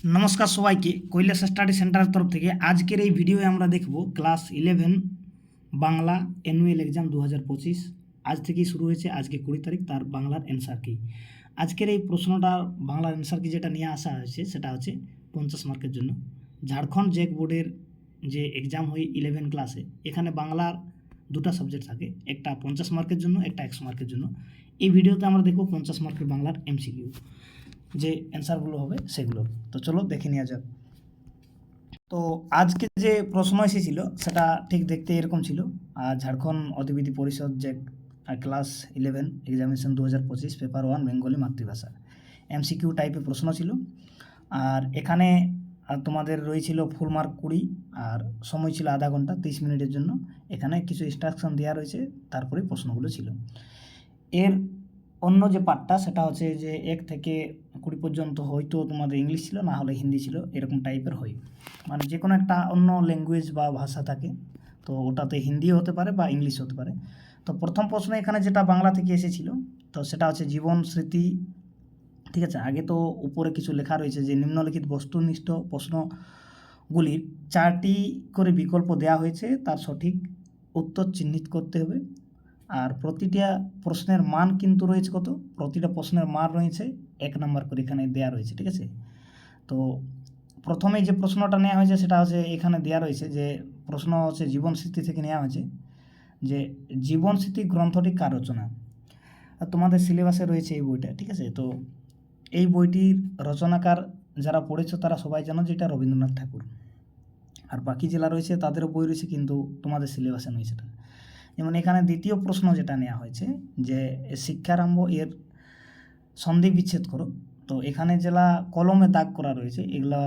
নমস্কার সবাইকে, কৈলাস স্টাডি সেন্টারের তরফ থেকে আজকের এই ভিডিওয়ে আমরা দেখব ক্লাস 11 বাংলা অ্যানুয়াল এক্সাম 2025। আজ থেকেই শুরু হয়েছে, আজকে 20 তারিখ। তার বাংলার অ্যান্সার কি। আজকের এই প্রশ্নটা বাংলার অ্যান্সার কি যেটা নিয়ে আসা হয়েছে সেটা হচ্ছে 50 মার্কের জন্য। ঝাড়খণ্ড জ্যাক বোর্ডের যে এক্সাম হয় 11 ক্লাসে, এখানে বাংলার দুটা সাবজেক্ট থাকে, একটা 50 মার্কের জন্য, একটা 100 মার্কের জন্য। এই ভিডিওতে আমরা দেখব 50 মার্কের বাংলার এমসিকিউ, যে অ্যান্সারগুলো হবে সেগুলোর। তো চলো দেখে নেওয়া যাক। তো আজকে যে প্রশ্ন এসেছিল সেটা ঠিক দেখতে এরকম ছিল। আর ঝাড়খণ্ড অধিবিধি পরিষদ যে ক্লাস 11 এক্সামিনেশন 2025 পেপার 1 বেঙ্গলি মাতৃভাষা এমসিকিউ টাইপের প্রশ্ন ছিল। আর এখানে তোমাদের রয়েছিল ফুল মার্ক 20, আর সময় ছিল আধা ঘন্টা 30 মিনিটের জন্য। এখানে কিছু ইনস্ট্রাকশন দেওয়া রয়েছে, তারপরে প্রশ্নগুলো ছিল। এর অন্য যে পার্টটা সেটা হচ্ছে যে 1 থেকে 20 পর্যন্ত হয়তো তোমাদের ইংলিশ ছিল, না হলে হিন্দি ছিল, এরকম টাইপের হয়। মানে যে কোনো একটা অন্য ল্যাঙ্গুয়েজ বা ভাষা থাকে, তো ওটাতে হিন্দিও হতে পারে বা ইংলিশ হতে পারে। তো প্রথম প্রশ্ন এখানে যেটা বাংলা থেকে এসেছিল, তো সেটা হচ্ছে জীবন স্মৃতি। ঠিক আছে, আগে তো উপরে কিছু লেখা রয়েছে যে নিম্নলিখিত বস্তুনিষ্ঠ প্রশ্নগুলির 4টি করে বিকল্প দেওয়া হয়েছে, তার সঠিক উত্তর চিহ্নিত করতে হবে। আর প্রতিটা প্রশ্নের মান কিন্তু রয়েছে কত, প্রতিটা প্রশ্নের মান রয়েছে 1 নম্বর করে এখানে দেওয়া রয়েছে। ঠিক আছে, তো প্রথমে যে প্রশ্নটা নেওয়া হয়েছে সেটা হচ্ছে এখানে দেওয়া রয়েছে যে প্রশ্ন হচ্ছে জীবন স্মৃতি থেকে নেওয়া হয়েছে, যে জীবন স্মৃতি গ্রন্থটি কার রচনা। আর তোমাদের সিলেবাসে রয়েছে এই বইটা। ঠিক আছে, তো এই বইটির রচনাকার যারা পড়েছো তারা সবাই জানো যে এটা রবীন্দ্রনাথ ঠাকুর। আর বাকি জেলা রয়েছে তাদেরও বই রয়েছে, কিন্তু তোমাদের সিলেবাসে নয় সেটা। যেমন এখানে দ্বিতীয় প্রশ্ন যেটা নেওয়া হয়েছে যে শিক্ষারম্ভ এর সন্ধি বিচ্ছেদ করো। তো এখানে যেটা কলমে দাগ করা রয়েছে এগুলা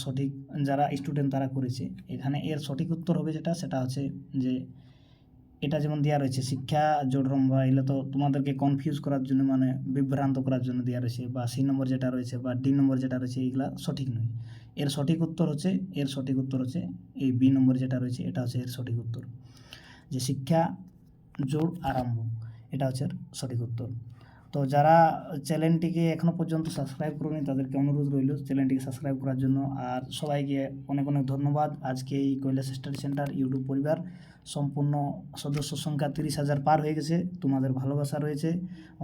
সঠিক যারা স্টুডেন্ট তারা করেছে। এখানে এর সঠিক উত্তর হবে যেটা, সেটা হচ্ছে যে এটা যেমন দেওয়া রয়েছে শিক্ষা জোড়রম্ভ, এগুলো তো তোমাদেরকে কনফিউজ করার জন্য, মানে বিভ্রান্ত করার জন্য দেওয়া রয়েছে, বা সি নম্বর যেটা রয়েছে বা ডি নম্বর যেটা রয়েছে এগুলা সঠিক নয়। এর সঠিক উত্তর হচ্ছে এই বি নম্বর যেটা রয়েছে, এটা হচ্ছে এর সঠিক উত্তর, যে শিক্ষা জোড় আরম্ভ, এটা হচ্ছে সঠিক উত্তর। তো যারা চ্যানেলটিকে এখনও পর্যন্ত সাবস্ক্রাইব করোনি তাদেরকে অনুরোধ রইল চ্যানেলটিকে সাবস্ক্রাইব করার জন্য। আর সবাইকে অনেক অনেক ধন্যবাদ। আজকে এই কৈলাস স্টাডি সেন্টার ইউটিউব পরিবার সম্পূর্ণ সদস্য সংখ্যা 30,000 পার হয়ে গেছে। তোমাদের ভালোবাসা রয়েছে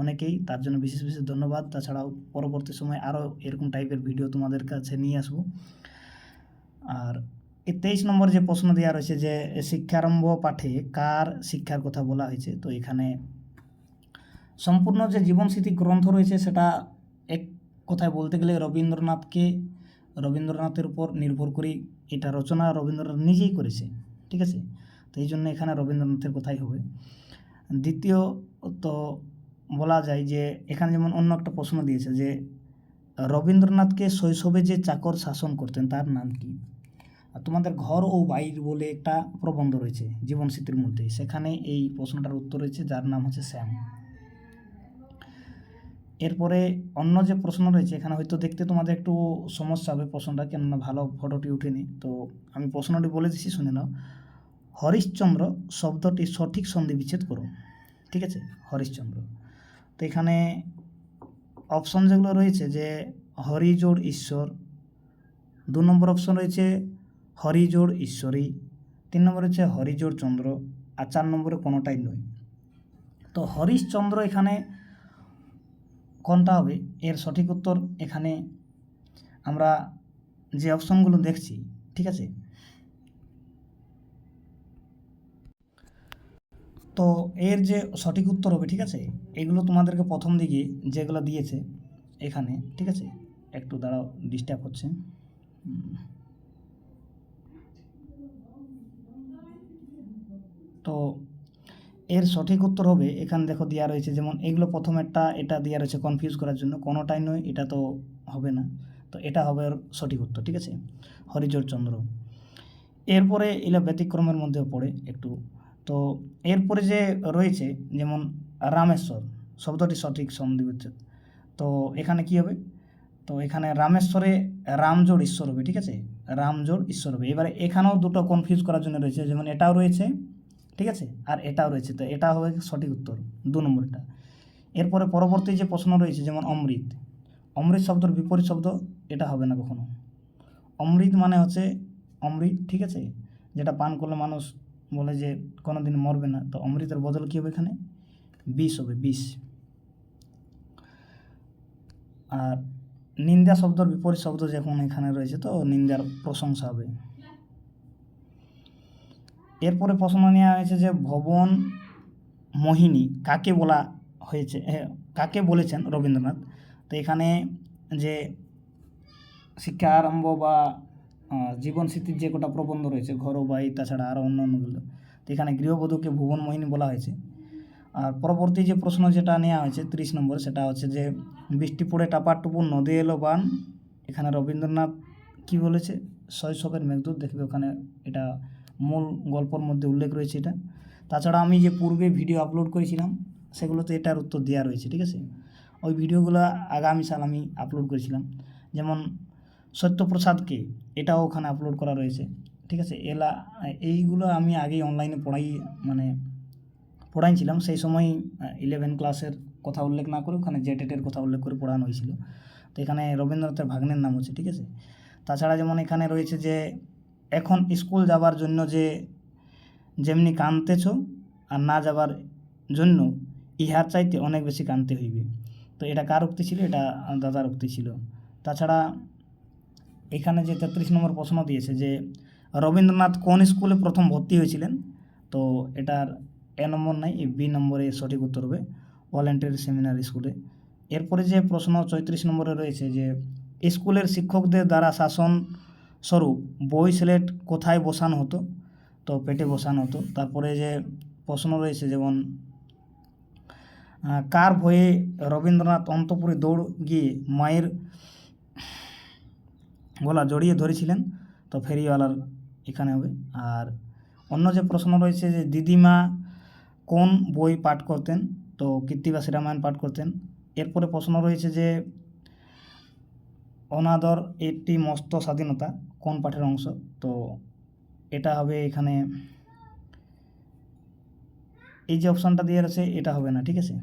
অনেকেই, তার জন্য বিশেষ বিশেষ ধন্যবাদ। তাছাড়াও পরবর্তী সময় আরও এরকম টাইপের ভিডিও তোমাদের কাছে নিয়ে আসবো। আর 23 নম্বর যে প্রশ্ন দেওয়া রয়েছে যে শিক্ষারম্ভ পাঠে কার শিক্ষার কথা বলা হয়েছে, তো এখানে সম্পূর্ণ যে জীবন স্মৃতি গ্রন্থ রয়েছে সেটা এক কথায় বলতে গেলে রবীন্দ্রনাথের উপর নির্ভর করেই এটা রচনা রবীন্দ্রনাথ নিজেই করেছে। ঠিক আছে, তো এই জন্য এখানে রবীন্দ্রনাথের কথাই হবে। দ্বিতীয় তো বলা যায় যে এখানে যেমন অন্য একটা প্রশ্ন দিয়েছে যে রবীন্দ্রনাথকে শৈশবে যে চাকর শাসন করতেন তার নাম কি। আর তোমাদের ঘর ও বাইর বলে একটা প্রবন্ধ রয়েছে জীবন স্মৃতির মধ্যে, সেখানে এই প্রশ্নটার উত্তর রয়েছে যার নাম হচ্ছে শ্যাম। এরপরে অন্য যে প্রশ্ন রয়েছে এখানে হয়তো দেখতে তোমাদের একটু সমস্যা হবে প্রশ্নটা, কেননা ভালো ফটোটি উঠেনি। তো আমি প্রশ্নটি বলে দিচ্ছি, শুনে নাও। হরিশ্চন্দ্র শব্দটি সঠিক সন্ধি বিচ্ছেদ করো। ঠিক আছে, হরিশ্চন্দ্র। তো এখানে অপশন যেগুলো রয়েছে যে হরিজোড় ঈশ্বর, 2 নম্বর অপশন রয়েছে হরিজোড় ঈশ্বরী, 3 নম্বর হচ্ছে হরিজোড় চন্দ্র, আর 4 নম্বরে কোনোটাই নয়। তো হরিশচন্দ্র এখানে কোনটা হবে, এর সঠিক উত্তর এখানে আমরা যে অপশনগুলো দেখছি, ঠিক আছে, তো এর যে সঠিক উত্তর হবে, ঠিক আছে, এগুলো তোমাদেরকে প্রথম দিকে যেগুলো দিয়েছে এখানে, ঠিক আছে, একটু দাঁড়াও, ডিস্টার্ব হচ্ছে। তো এর সঠিক উত্তর হবে এখানে দেখো দেওয়া রয়েছে, যেমন এগুলো প্রথম একটা এটা দেওয়া রয়েছে কনফিউজ করার জন্য, কোনোটাই নয়, এটা তো হবে না। তো এটা হবে ওর সঠিক উত্তর। ঠিক আছে, হরিজোড় চন্দ্র। এরপরে এগুলো ব্যতিক্রমের মধ্যে পড়ে একটু। তো এরপরে যে রয়েছে যেমন রামেশ্বর শব্দটি সঠিক সন্ধিবিচ্ছেদ, তো এখানে কি হবে, তো এখানে রামেশ্বরে রামজোড় ঈশ্বর হবে। ঠিক আছে, রামজোড় ঈশ্বর হবে। এবারে এখানেও দুটো কনফিউজ করার জন্য রয়েছে, যেমন এটাও রয়েছে, ঠিক আছে, আর এটাও রয়েছে, তো এটা হবে সঠিক উত্তর 2 নম্বরটা। এরপরে পরবর্তী যে প্রশ্ন রয়েছে যেমন অমৃত, অমৃত শব্দের বিপরীত শব্দ, এটা হবে না কখনো, অমৃত মানে হচ্ছে অমৃত, ঠিক আছে, যেটা পান করলে মানুষ বলে যে কোনো দিন মরবে না, তো অমৃতের বদল কী হবে এখানে? বিষ হবে, বিষ। আর নিন্দা শব্দর বিপরীত শব্দ যখন এখানে রয়েছে, তো নিন্দার প্রশংসা হবে। এরপরে প্রশ্ন নেওয়া হয়েছে যে ভবন মোহিনী কাকে বলা হয়েছে, কাকে বলেছেন রবীন্দ্রনাথ। তো এখানে যে শিক্ষা আরম্ভ বা জীবন স্মৃতির যে কটা প্রবন্ধ রয়েছে, ঘরবাই, তাছাড়া আরও অন্যান্যগুলো, তো এখানে গৃহবধূকে ভুবন মোহিনী বলা হয়েছে। আর পরবর্তী যে প্রশ্ন যেটা নেওয়া হয়েছে 30 নম্বর, সেটা হচ্ছে যে বৃষ্টি পড়ে টাপার টুপুর নদী এলো বান, এখানে রবীন্দ্রনাথ কি বলেছে? শৈশবের মেঘদূত। দেখবে ওখানে এটা মূল গল্পর মধ্যে উল্লেখ রয়েছে এটা। তাছাড়া আমি যে পূর্বে ভিডিও আপলোড করেছিলাম সেগুলোতে এটার উত্তর দেওয়া রয়েছে, ঠিক আছে। ওই ভিডিওগুলো আগামী সাল আমি আপলোড করেছিলাম। যেমন সত্যপ্রসাদকে, এটাও ওখানে আপলোড করা রয়েছে, ঠিক আছে। এইগুলো আমি আগেই অনলাইনে পড়াইছিলাম, সেই সময় 11 ক্লাসের কথা উল্লেখ না করে ওখানে জেটেটের কথা উল্লেখ করে পড়ানো হয়েছিল। তো এখানে রবীন্দ্রনাথের ভাগ্নের নাম হচ্ছে, ঠিক আছে। তাছাড়া যেমন এখানে রয়েছে যে এখন স্কুল যাবার জন্য যে যেমনি কাঁদতেছ আর না যাবার জন্য ইহার চাইতে অনেক বেশি কাঁদতে হইবে। তো এটা কার উক্তি ছিল? এটা দাদার উক্তি ছিল। তাছাড়া এখানে যে 33 নম্বর প্রশ্ন দিয়েছে যে রবীন্দ্রনাথ কোন স্কুলে প্রথম ভর্তি হয়েছিলেন, তো এটার এ নম্বর নাই, এই বি নম্বরে সঠিক উত্তর হবে ভলেন্টারি সেমিনারি স্কুলে। এরপরে যে প্রশ্ন 34 নম্বরে রয়েছে যে স্কুলের শিক্ষকদের দ্বারা শাসন স্বরূপ বই স্লেট কোথায় বসানো হতো, তো পেটে বসানো হতো। তারপরে যে প্রশ্ন রয়েছে যেমন কার ভয়ে রবীন্দ্রনাথ অন্তঃপুরে দৌড় গিয়ে মায়ের গলা জড়িয়ে ধরেছিলেন, তো ফেরিওয়ালার এখানে হবে। আর অন্য যে প্রশ্ন রয়েছে যে দিদিমা কোন বই পাঠ করতেন, তো কৃত্তিবাসী রামায়ণ পাঠ করতেন। এরপরে প্রশ্ন রয়েছে যে অনাদর একটি মস্ত স্বাধীনতা কোন পাঠের অংশ, তো এটা হবে এখানে এই যে অপশানটা দিয়ে আছে এটা হবে না, ঠিক আছে।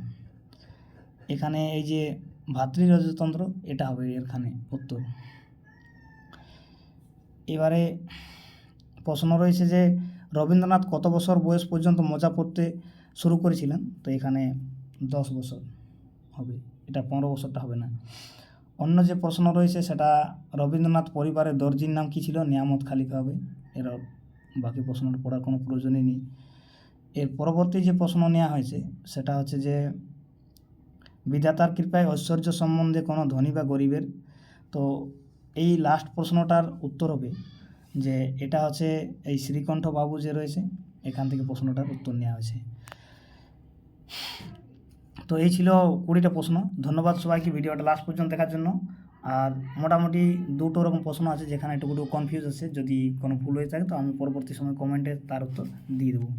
এখানে এই যে ভাতৃরাজতন্ত্র, এটা হবে এখানে উত্তর। এবারে প্রশ্ন রয়েছে যে রবীন্দ্রনাথ কত বছর বয়স পর্যন্ত মোজা পরতে শুরু করেছিলেন, তো এখানে 10 বছর হবে, এটা 15 বছরটা হবে না। অন্য যে প্রশ্ন রয়েছে সেটা রবীন্দ্রনাথ পরিবারের দর্জির নাম কী ছিল, নিয়ামত খালিফা হবে। এর বাকি প্রশ্নটা পড়ার কোনো প্রয়োজনই নেই। এর পরবর্তী যে প্রশ্ন নেওয়া হয়েছে সেটা হচ্ছে যে বিধাতার কৃপায় ঐশ্বর্য সম্বন্ধে কোনো ধনী বা গরিবের, তো এই লাস্ট প্রশ্নটার উত্তর হবে যে এটা হচ্ছে এই শ্রীকণ্ঠ বাবু যে রয়েছে, এখান থেকে প্রশ্নটার উত্তর নেওয়া হয়েছে। তো এই ছিল 20টা প্রশ্ন। ধন্যবাদ সবাইকে ভিডিওটা লাস্ট পর্যন্ত দেখার জন্য। আর মোটামুটি 2টো রকম প্রশ্ন আছে যেখানে একটু কনফিউজ আছে, যদি কোনো ভুল হয়ে থাকে তো আমি পরবর্তী সময় কমেন্টে তার উত্তর দিয়ে দেবো।